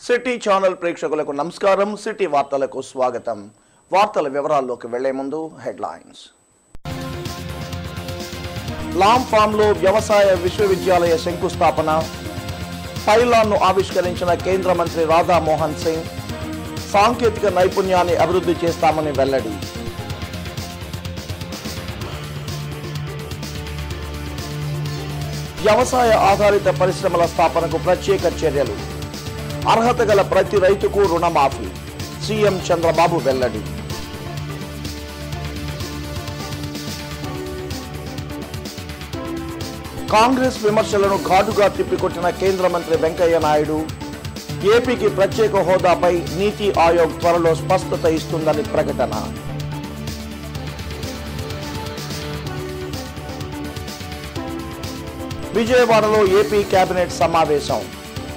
City channel ప్రేక్షకులకు నమస్కారం. City వార్తలకు స్వాగతం. వార్తల వివరాల్లోకి వెళ్లే ముందు హెడ్లైన్స్. లామ్ ఫామ్ లో వ్యవసాయ విశ్వవిద్యాలయ శంకుస్థాపన. పైలాన్ను ఆవిష్కరించిన కేంద్ర మంత్రి రాధా మోహన్ సింగ్. సాంకేతిక నైపుణ్యాన్ని అభివృద్ధి చేస్తామని వెల్లడి. వ్యవసాయ ఆధారిత పరిశ్రమల స్థాపనకు ప్రత్యేక చర్యలు. అర్హత గల ప్రతి రైతుకు రుణమాఫీ. సీఎం చంద్రబాబు వెల్లడి. కాంగ్రెస్ విమర్శలను ఘాటుగా తిప్పికొట్టిన కేంద్ర మంత్రి వెంకయ్య నాయుడు. ఏపీకి ప్రత్యేక హోదాపై నీతి ఆయోగ్ త్వరలో స్పష్టత ఇస్తుందని ప్రకటన. విజయవాడలో ఏపీ కేబినెట్ సమావేశం.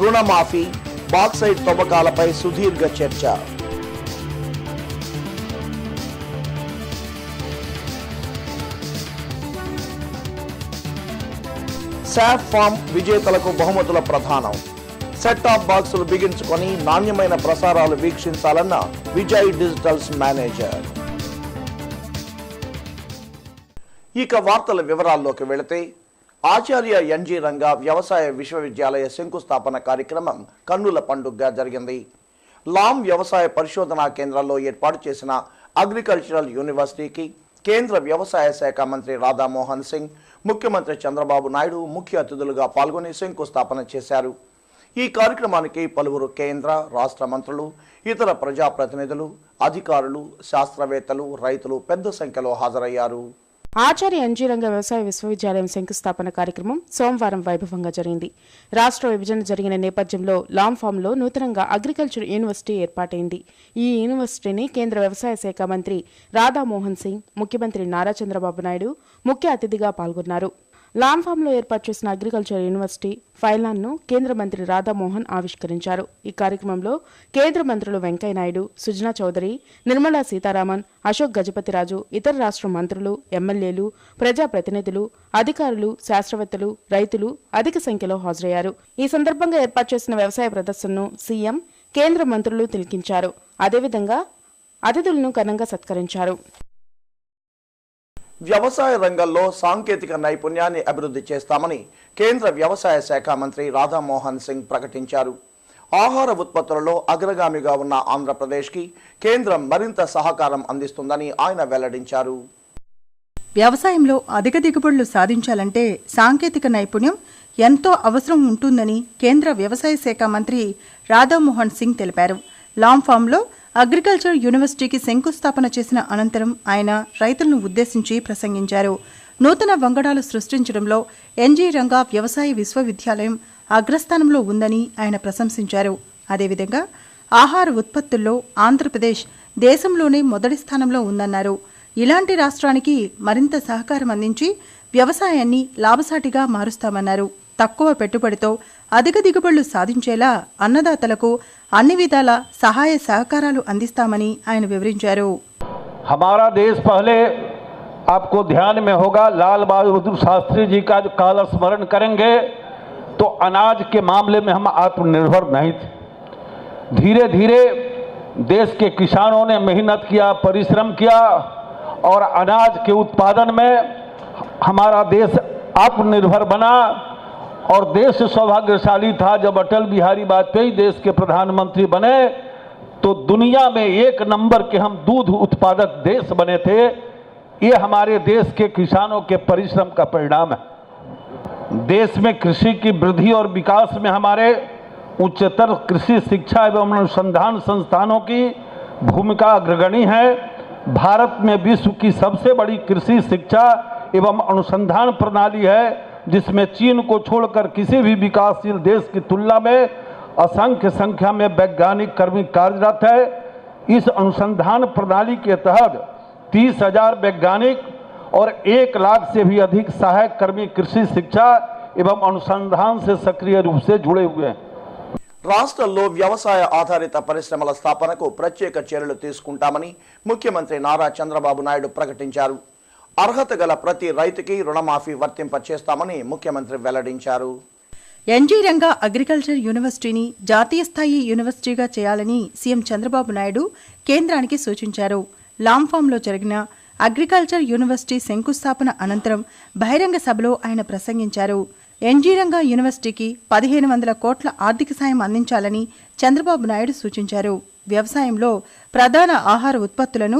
రుణమాఫీ, బాక్సైట్ తవ్వకాలపై సుదీర్ఘ చర్చ. శాఫ్ ఫామ్ విజేతలకు బహుమతుల ప్రదానం. సెట్ టాప్ బాక్సులు బిగించుకొని నాణ్యమైన ప్రసారాలు వీక్షించాలన్న విజయ్ డిజిటల్స్ మేనేజర్. ఇక వార్తల వివరాల్లోకి వెళితే, ఆచార్య ఎన్జీ రంగా వ్యవసాయ విశ్వవిద్యాలయ శంకుస్థాపన కార్యక్రమం కన్నుల పండుగగా జరిగింది. లామ్ వ్యవసాయ పరిశోధనా కేంద్రంలో ఏర్పాటు చేసిన అగ్రికల్చరల్ యూనివర్సిటీకి కేంద్ర వ్యవసాయ శాఖ మంత్రి రాధా మోహన్ సింగ్, ముఖ్యమంత్రి చంద్రబాబు నాయుడు ముఖ్య అతిథులుగా పాల్గొని శంకుస్థాపన చేశారు. ఈ కార్యక్రమానికి పలువురు కేంద్ర, రాష్ట్ర మంత్రులు, ఇతర ప్రజాప్రతినిధులు, అధికారులు, శాస్త్రవేత్తలు, రైతులు పెద్ద సంఖ్యలో హాజరయ్యారు. ఆచార్య ఎన్జీ రంగా వ్యవసాయ విశ్వవిద్యాలయం శంకుస్థాపన కార్యక్రమం సోమవారం వైభవంగా జరిగింది. రాష్ట్ర విభజన జరిగిన నేపథ్యంలో లామ్ ఫామ్లో నూతనంగా అగ్రికల్చర్ యూనివర్సిటీ ఏర్పాటైంది. ఈ యూనివర్సిటీని కేంద్ర వ్యవసాయ శాఖ మంత్రి రాధా మోహన్ సింగ్, ముఖ్యమంత్రి నారా చంద్రబాబు నాయుడు ముఖ్య అతిథిగా పాల్గొన్నారు. లామ్ ఫామ్లో ఏర్పాటు చేసిన అగ్రికల్చర్ యూనివర్సిటీ ఫైలాన్ను కేంద్ర మంత్రి రాధా మోహన్ ఆవిష్కరించారు. ఈ కార్యక్రమంలో కేంద్ర మంత్రులు వెంకయ్య నాయుడు, సుజనా చౌదరి, నిర్మలా సీతారామన్, అశోక్ గజపతిరాజు, ఇతర రాష్ట్ర మంత్రులు, ఎమ్మెల్యేలు, ప్రజాప్రతినిధులు, అధికారులు, శాస్త్రవేత్తలు, రైతులు అధిక సంఖ్యలో హాజరయ్యారు. ఈ సందర్భంగా ఏర్పాటు చేసిన వ్యవసాయ ప్రదర్శనను సీఎం, కేంద్ర మంత్రులు తిలకించారు. అదేవిధంగా అతిథులను ఘనంగా సత్కరించారు. వ్యవసాయ రంగంలో సాంకేతిక నైపుణ్యాన్ని అభివృద్ధి చేస్తామని కేంద్ర వ్యవసాయ శాఖ మంత్రి రాధా మోహన్ సింగ్ ప్రకటించారు. ఆహార ఉత్పత్తులలో అగ్రగామిగా ఉన్న ఆంధ్రప్రదేశ్కి కేంద్రం మరింత సహకారం అందిస్తుందని ఆయన వెల్లడించారు. వ్యవసాయంలో అధిక దిగుబడులు సాధించాలంటే సాంకేతిక నైపుణ్యం ఎంతో అవసరం ఉంటుందని కేంద్ర వ్యవసాయ శాఖ మంత్రి రాధామోహన్ సింగ్ తెలిపారు. లామ్ ఫామ్లో అగ్రికల్చర్ యూనివర్సిటీకి శంకుస్థాపన చేసిన అనంతరం ఆయన రైతులను ఉద్దేశించి ప్రసంగించారు. నూతన వంగడాలు సృష్టించడంలో ఎన్జీ రంగా వ్యవసాయ విశ్వవిద్యాలయం అగ్రస్థానంలో ఉందని ఆయన ప్రశంసించారు. అదేవిధంగా ఆహార ఉత్పత్తుల్లో ఆంధ్రప్రదేశ్ దేశంలోనే మొదటి స్థానంలో ఉందన్నారు. ఇలాంటి రాష్ట్రానికి మరింత సహకారం అందించి వ్యవసాయాన్ని లాభసాటిగా మారుస్తామన్నారు. తక్కువ పెట్టుబడితో అధిక దిగుబడులు సాధించేలా అన్నదాతలకు అన్ని విధాల సహాయ సహకారాలు అందిస్తామని ఆయన వివరించారు. हमारा देश पहले आपको ध्यान में होगा, लाल बहादुर शास्त्री जी का जो काल स्मरण करेंगे तो अनाज के मामले में हम आत्मनिर्भर नहीं थे. धीरे धीरे देश के किसानों ने मेहनत किया, परिश्रम किया और अनाज के उत्पादन में हमारा देश आत्मनिर्भर बना और देश सौभाग्यशाली था जब अटल बिहारी वाजपेयी देश के प्रधानमंत्री बने तो दुनिया में एक नंबर के हम दूध उत्पादक देश बने थे. ये हमारे देश के किसानों के परिश्रम का परिणाम है. देश में कृषि की वृद्धि और विकास में हमारे उच्चतर कृषि शिक्षा एवं अनुसंधान संस्थानों की भूमिका अग्रगणी है. भारत में विश्व की सबसे बड़ी कृषि शिक्षा एवं अनुसंधान प्रणाली है, जिसमें चीन को छोड़कर किसी भी विकासशील देश की तुलना में असंख्य संख्या में वैज्ञानिक कर्मी कार्यरत है. इस अनुसंधान प्रणाली के तहत 30,000 वैज्ञानिक और 1 लाख से भी अधिक सहायक कर्मी कृषि शिक्षा एवं अनुसंधान से सक्रिय रूप से जुड़े हुए हैं. రాష్ట్రంలో వ్యవసాయ ఆధారిత పరిశ్రమల స్థాపనకు ప్రత్యేక చర్యలు తీసుకుంటామని ముఖ్యమంత్రి నారా చంద్రబాబు నాయుడు ప్రకటించారు. అర్హత గల ప్రతి రైతుకి రుణమాఫీ వర్తింపచేస్తామని ముఖ్యమంత్రి వెల్లడించారు. ఎన్జీ రంగా అగ్రికల్చర్ యూనివర్సిటీని జాతీయ స్థాయి యూనివర్సిటీగా చేయాలని సీఎం చంద్రబాబు నాయుడు కేంద్రానికి సూచించారు. లాంఫామ్లో జరిగిన అగ్రికల్చర్ యూనివర్సిటీ శంకుస్థాపన అనంతరం బహిరంగ సభలో ఆయన ప్రసంగించారు. ఎన్జీ రంగా యూనివర్సిటీకి 1500 కోట్ల ఆర్థిక సాయం అందించాలని చంద్రబాబు నాయుడు సూచించారు. వ్యవసాయంలో ప్రధాన ఆహార ఉత్పత్తులను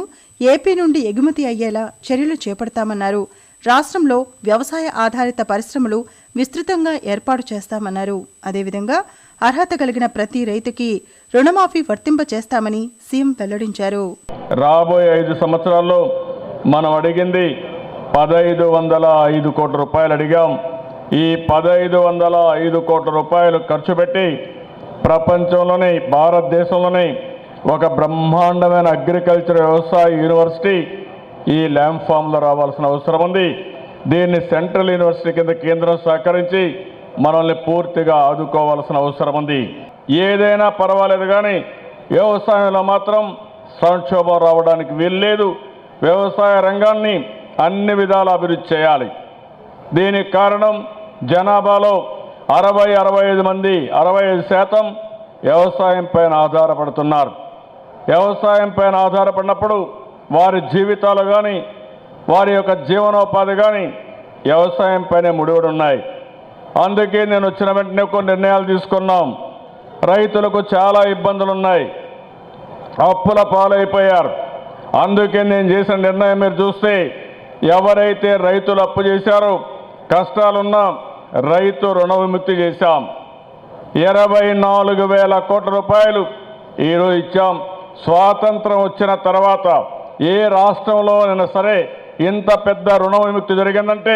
ఏపీ నుండి ఎగుమతి అయ్యేలా చర్యలు చేపడతామన్నారు. రాష్ట్రంలో వ్యవసాయ ఆధారిత పరిశ్రమలు విస్తృతంగా ఏర్పాటు చేస్తామన్నారు. అదేవిధంగా అర్హత కలిగిన ప్రతి రైతుకి రుణమాఫీ వర్తింపచేస్తామని సీఎం వెల్లడించారు. రాబోయే 5 సంవత్సరాల్లో మనం అడిగింది 1505 కోట్ల రూపాయలు అడిగాం. ఈ 1505 కోట్ల రూపాయలు ఖర్చు పెట్టి ప్రపంచంలోనే భారతదేశంలోనే ఒక బ్రహ్మాండమైన అగ్రికల్చర్ వ్యవసాయ యూనివర్సిటీ ఈ లాంఫామ్లో రావాల్సిన అవసరం ఉంది. దీన్ని సెంట్రల్ యూనివర్సిటీ కింద కేంద్రం సహకరించి మనల్ని పూర్తిగా ఆదుకోవాల్సిన అవసరం ఉంది. ఏదైనా పర్వాలేదు కానీ వ్యవసాయంలో మాత్రం సంక్షోభం రావడానికి వీల్లేదు. వ్యవసాయ రంగాన్ని అన్ని విధాల అభివృద్ధి చేయాలి. దీనికి కారణం జనాభాలో 65% వ్యవసాయం పైన ఆధారపడుతున్నారు. వ్యవసాయం పైన ఆధారపడినప్పుడు వారి జీవితాలు కానీ వారి యొక్క జీవనోపాధి కానీ వ్యవసాయం పైనే ముడిపడి ఉన్నాయి. అందుకే నేను వచ్చిన వెంటనే కొన్ని నిర్ణయాలు తీసుకున్నాం. రైతులకు చాలా ఇబ్బందులు ఉన్నాయి, అప్పుల పాలైపోయారు. అందుకే నేను చేసిన నిర్ణయం మీరు చూస్తే ఎవరైతే రైతులు అప్పు చేశారో కష్టాలున్నా రైతు రుణ విముక్తి చేశాం. 24,000 కోట్ల రూపాయలు ఈరోజు ఇచ్చాం. స్వాతంత్రం వచ్చిన తర్వాత ఏ రాష్ట్రంలోనైనా సరే ఇంత పెద్ద రుణ విముక్తి జరిగిందంటే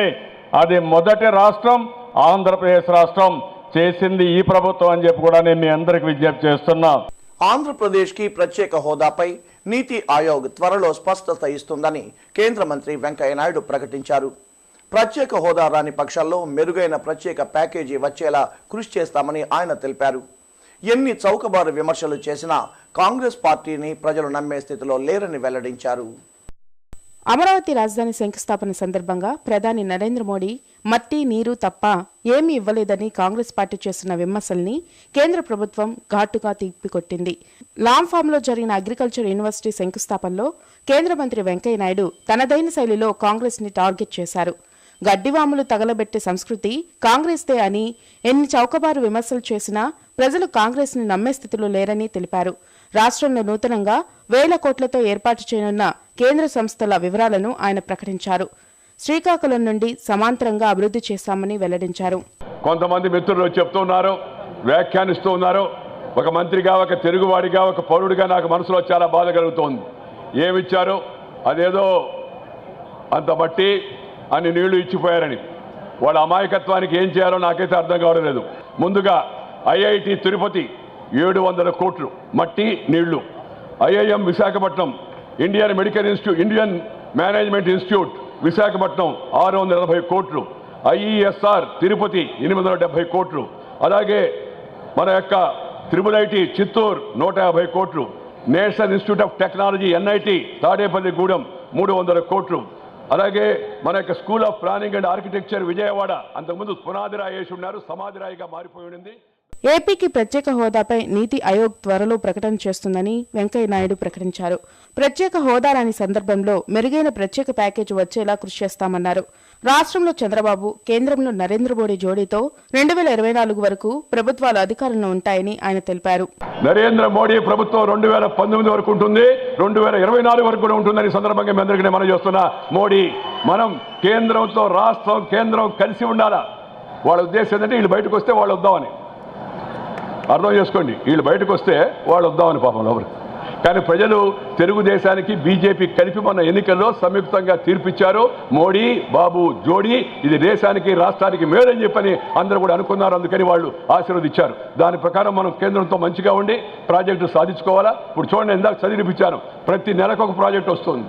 అది మొదటి రాష్ట్రం ఆంధ్రప్రదేశ్ రాష్ట్రం. చేసింది ఈ ప్రభుత్వం అని చెప్పి కూడా నేను మీ అందరికి విజ్ఞప్తి చేస్తున్నా. ఆంధ్రప్రదేశ్కి ప్రత్యేక హోదాపై నీతి ఆయోగ్ త్వరలో స్పష్టత ఇస్తుందని కేంద్ర మంత్రి వెంకయ్యనాయుడు ప్రకటించారు. ప్రత్యేక హోదా రాని పక్షాల్లో మెరుగైన ప్రత్యేక ప్యాకేజీ వచ్చేలా కృషి చేస్తామని ఆయన తెలిపారు. ఎన్ని చౌకబారు విమర్శలు చేసినా కాంగ్రెస్ పార్టీని ప్రజలు నమ్మే స్థితిలో లేరని వెల్లడించారు. అమరావతి రాజధాని శంకుస్థాపన సందర్భంగా ప్రధాని నరేంద్ర మోడీ మట్టి నీరు తప్ప ఏమీ ఇవ్వలేదని కాంగ్రెస్ పార్టీ చేస్తున్న విమర్శల్ని కేంద్ర ప్రభుత్వం ఘాటుగా తిప్పికొట్టింది. లాంఫామ్లో జరిగిన అగ్రికల్చర్ యూనివర్సిటీ శంకుస్థాపనలో కేంద్ర మంత్రి వెంకయ్యనాయుడు తనదైన శైలిలో కాంగ్రెస్ ని టార్గెట్ చేశారు. గడ్డివాములు తగలబెట్టే సంస్కృతి కాంగ్రెస్దే అని, ఎన్ని చౌకబారు విమర్శలు చేసినా ప్రజలు కాంగ్రెస్ ని నమ్మే స్థితిలో లేరని తెలిపారు. రాష్ట్రంలో నూతనంగా 1,000 కోట్లతో ఏర్పాటు చేయనున్న కేంద్ర సంస్థల వివరాలను ఆయన ప్రకటించారు. శ్రీకాకుళం నుండి సమాంతరంగా అభివృద్ధి చేశామని వెల్లడించారు. కొంతమంది మిత్రులు చెప్తున్నారు, వ్యాఖ్యానిస్తూ ఉన్నారు. ఒక మంత్రిగా, ఒక తెలుగువాడిగా, ఒక పౌరుడిగా నాకు మనసులో చాలా బాధ కలుగుతోంది. ఏమిచ్చారు? అదేదో అంత బట్టి అన్ని నీళ్లు ఇచ్చిపోయారని. వాళ్ళ అమాయకత్వానికి ఏం చేయాలో నాకైతే అర్థం కావడం లేదు. ముందుగా ఐఐటి తిరుపతి 700 కోట్లు మట్టి నీళ్లు, IIM Visakhapatnam, Indian medical institute, Indian management institute Visakhapatnam 680 కోట్లు, ఐఈఎస్ఆర్ తిరుపతి 870 కోట్లు, అలాగే మన యొక్క త్రిపుల్-ఐటీ చిత్తూరు 150 కోట్లు, national institute of technology NIT Tadepalli Gudem 300 కోట్లు, అలాగే మన యొక్క school of planning and architecture Vijayawada అంతకుముందు పునాదిరాయి వేసి ఉన్నారు, సమాధిరాయిగా మారిపోయి ఉండింది. ఏపీకి ప్రత్యేక హోదాపై నీతి ఆయోగ్ త్వరలో ప్రకటన చేస్తుందని వెంకయ్యనాయుడు ప్రకటించారు. ప్రత్యేక హోదా రాని సందర్భంలో మెరుగైన ప్రత్యేక ప్యాకేజీ వచ్చేలా కృషి చేస్తామన్నారు. రాష్ట్రంలో చంద్రబాబు, కేంద్రంలో నరేంద్ర మోడీ జోడీతో 2024 వరకు ప్రభుత్వాలు అధికారంలో ఉంటాయని ఆయన తెలిపారు. నరేంద్ర మోడీ ప్రభుత్వం 2019 వరకు ఉంటుంది, 2024 వరకు కూడా ఉంటుందని సందర్భంగా మీ అందరికీ మనం చేస్తున్నా. మోడీ మనం కేంద్రంతో రాష్ట్రం కేంద్రం కలిసి ఉండాలా. వాళ్ళ ఉద్దేశం ఏంటంటే వీళ్ళు బయటకు వస్తే వాళ్ళు వద్దామని. అర్థం చేసుకోండి, వీళ్ళు బయటకు వస్తే వాళ్ళు వద్దామని పాపం లోపల. కానీ ప్రజలు తెలుగుదేశానికి బీజేపీ కలిపి మన ఎన్నికల్లో సంయుక్తంగా తీర్పిచ్చారు. మోడీ బాబు జోడీ ఇది దేశానికి రాష్ట్రానికి మేలని చెప్పని అందరూ కూడా అనుకున్నారు. అందుకని వాళ్ళు ఆశీర్వదించారు. దాని ప్రకారం మనం కేంద్రంతో మంచిగా ఉండి ప్రాజెక్టు సాధించుకోవాలా. ఇప్పుడు చూడండి, ఇందాక చదివిపించాను, ప్రతి నెలకు ఒక ప్రాజెక్టు వస్తుంది.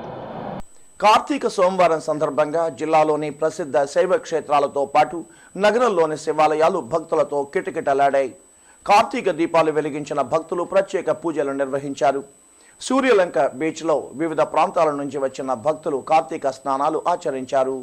కార్తీక సోమవారం సందర్భంగా జిల్లాలోని ప్రసిద్ధ శైవ క్షేత్రాలతో పాటు నగరంలోని శివాలయాలు భక్తులతో కిటకిటలాడాయి. కార్తీక దీపాలు వెలిగించిన భక్తులు ప్రత్యేక పూజలు నిర్వహించారు. సూర్యలంక బీచ్లో వివిధ ప్రాంతాల నుంచి వచ్చిన భక్తులు కార్తీక స్నానాలు ఆచరించారు.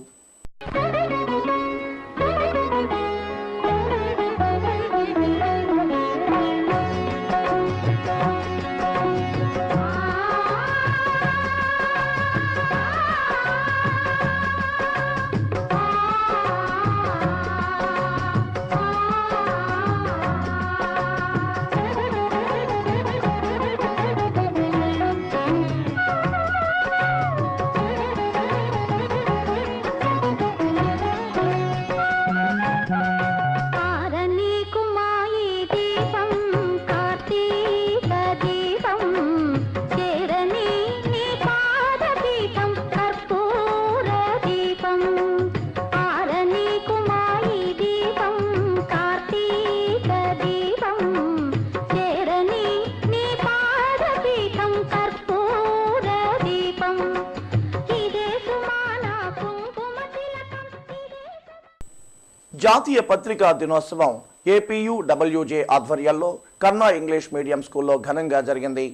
జాతీయ పత్రికా దినోత్సవం ఏపీయూడబ్ల్యూజే ఆధ్వర్యంలో కన్నా ఇంగ్లీష్ మీడియం స్కూల్లో ఘనంగా జరిగింది.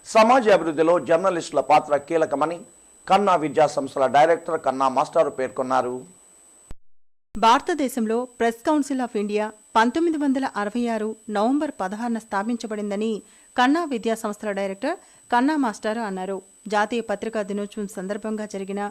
సమాజ అభివృద్ధిలో జర్నలిస్టుల పాత్ర కీలకమని కన్నా విద్యా సంస్థల డైరెక్టర్ కన్నా మాస్టారు పేర్కొన్నారు. భారతదేశంలో press council of India 1966 November 16న స్థాపించబడిందని కన్నా విద్యా సంస్థల డైరెక్టర్ కన్నా మాస్టారు అన్నారు. జాతీయ పత్రికా దినోత్సవం సందర్భంగా జరిగిన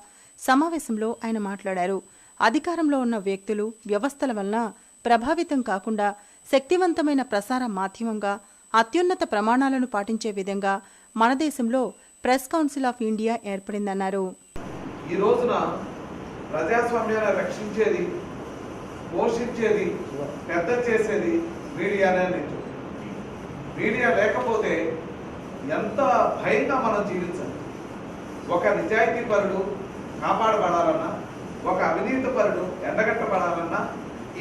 సమావేశంలో ఆయన మాట్లాడారు. అధికారంలో ఉన్న వ్యక్తులు, వ్యవస్థల వలన ప్రభావితం కాకుండా శక్తివంతమైన ప్రసార మాధ్యమంగా అత్యున్నత ప్రమాణాలను పాటించే విధంగా మన దేశంలో ప్రెస్ కౌన్సిల్ ఆఫ్ ఇండియా ఏర్పడిందన్నారు. ఈ రోజున ప్రజాస్వామ్యాన్ని రక్షించేది, పోషించేది, పెద్ద చేసేది మీడియానే. మీడియా లేకపోతే ఎంత భయంగా మనం జీవించాలి. ఒక నిజాయితీపరుడు కాపాడబడాలన్నా, ఒక అవినీతిపరుడు ఎండగట్టబడాలన్నా,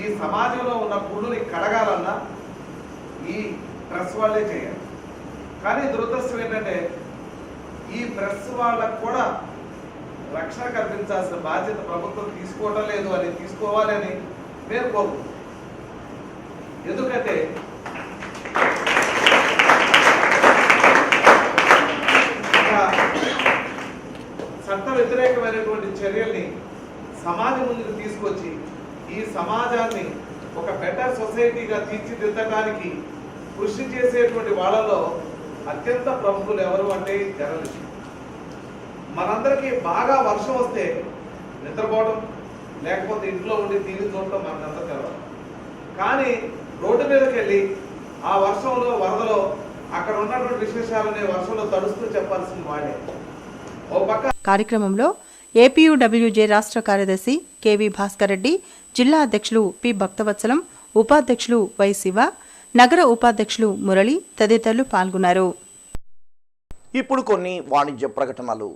ఈ సమాజంలో ఉన్న పుళ్ళుని కడగాలన్నా ఈ ప్రెస్ వాళ్ళే చేయాలి. కానీ దురదృష్టం ఏంటంటే ఈ ప్రెస్ వాళ్ళకు కూడా రక్షణ కల్పించాల్సిన బాధ్యత ప్రభుత్వం తీసుకోవటం లేదు అని తీసుకోవాలని నేను కోరుకుంటున్నాను. ఎందుకంటే చట్ట వ్యతిరేకమైనటువంటి చర్యల్ని సమాజం ముందుకు తీసుకొచ్చి ఈ సమాజాన్ని ఒక బెటర్ సొసైటీగా తీర్చిదిద్దడానికి కృషి చేసేటువంటి వాళ్ళలో అత్యంత ప్రముఖులు ఎవరు అంటే జర్నలిస్టులు. మనందరికీ బాగా వర్షం వస్తే నిద్రపోవడం, లేకపోతే ఇంట్లో ఉండి టీవీ చూడటం మనంతా తెలవదు. కానీ రోడ్డు మీదకి వెళ్ళి ఆ వర్షంలో, వరదలో అక్కడ ఉన్నటువంటి విశేషాలని వర్షంలో తడుస్తూ చెప్పాల్సిన వాడే. ఓ పక్క కార్యక్రమంలో ఏపీయూడబ్ల్యూజే రాష్ట్ర కార్యదర్శి కెవి భాస్కర్ రెడ్డి, జిల్లా అధ్యక్షులు పి భక్తవత్సలం, ఉపాధ్యక్షులు వై శివ, నగర ఉపాధ్యక్షులు మురళి తదితరులు పాల్గొన్నారు. ఇప్పుడు కొన్ని వాణిజ్య ప్రకటనలు.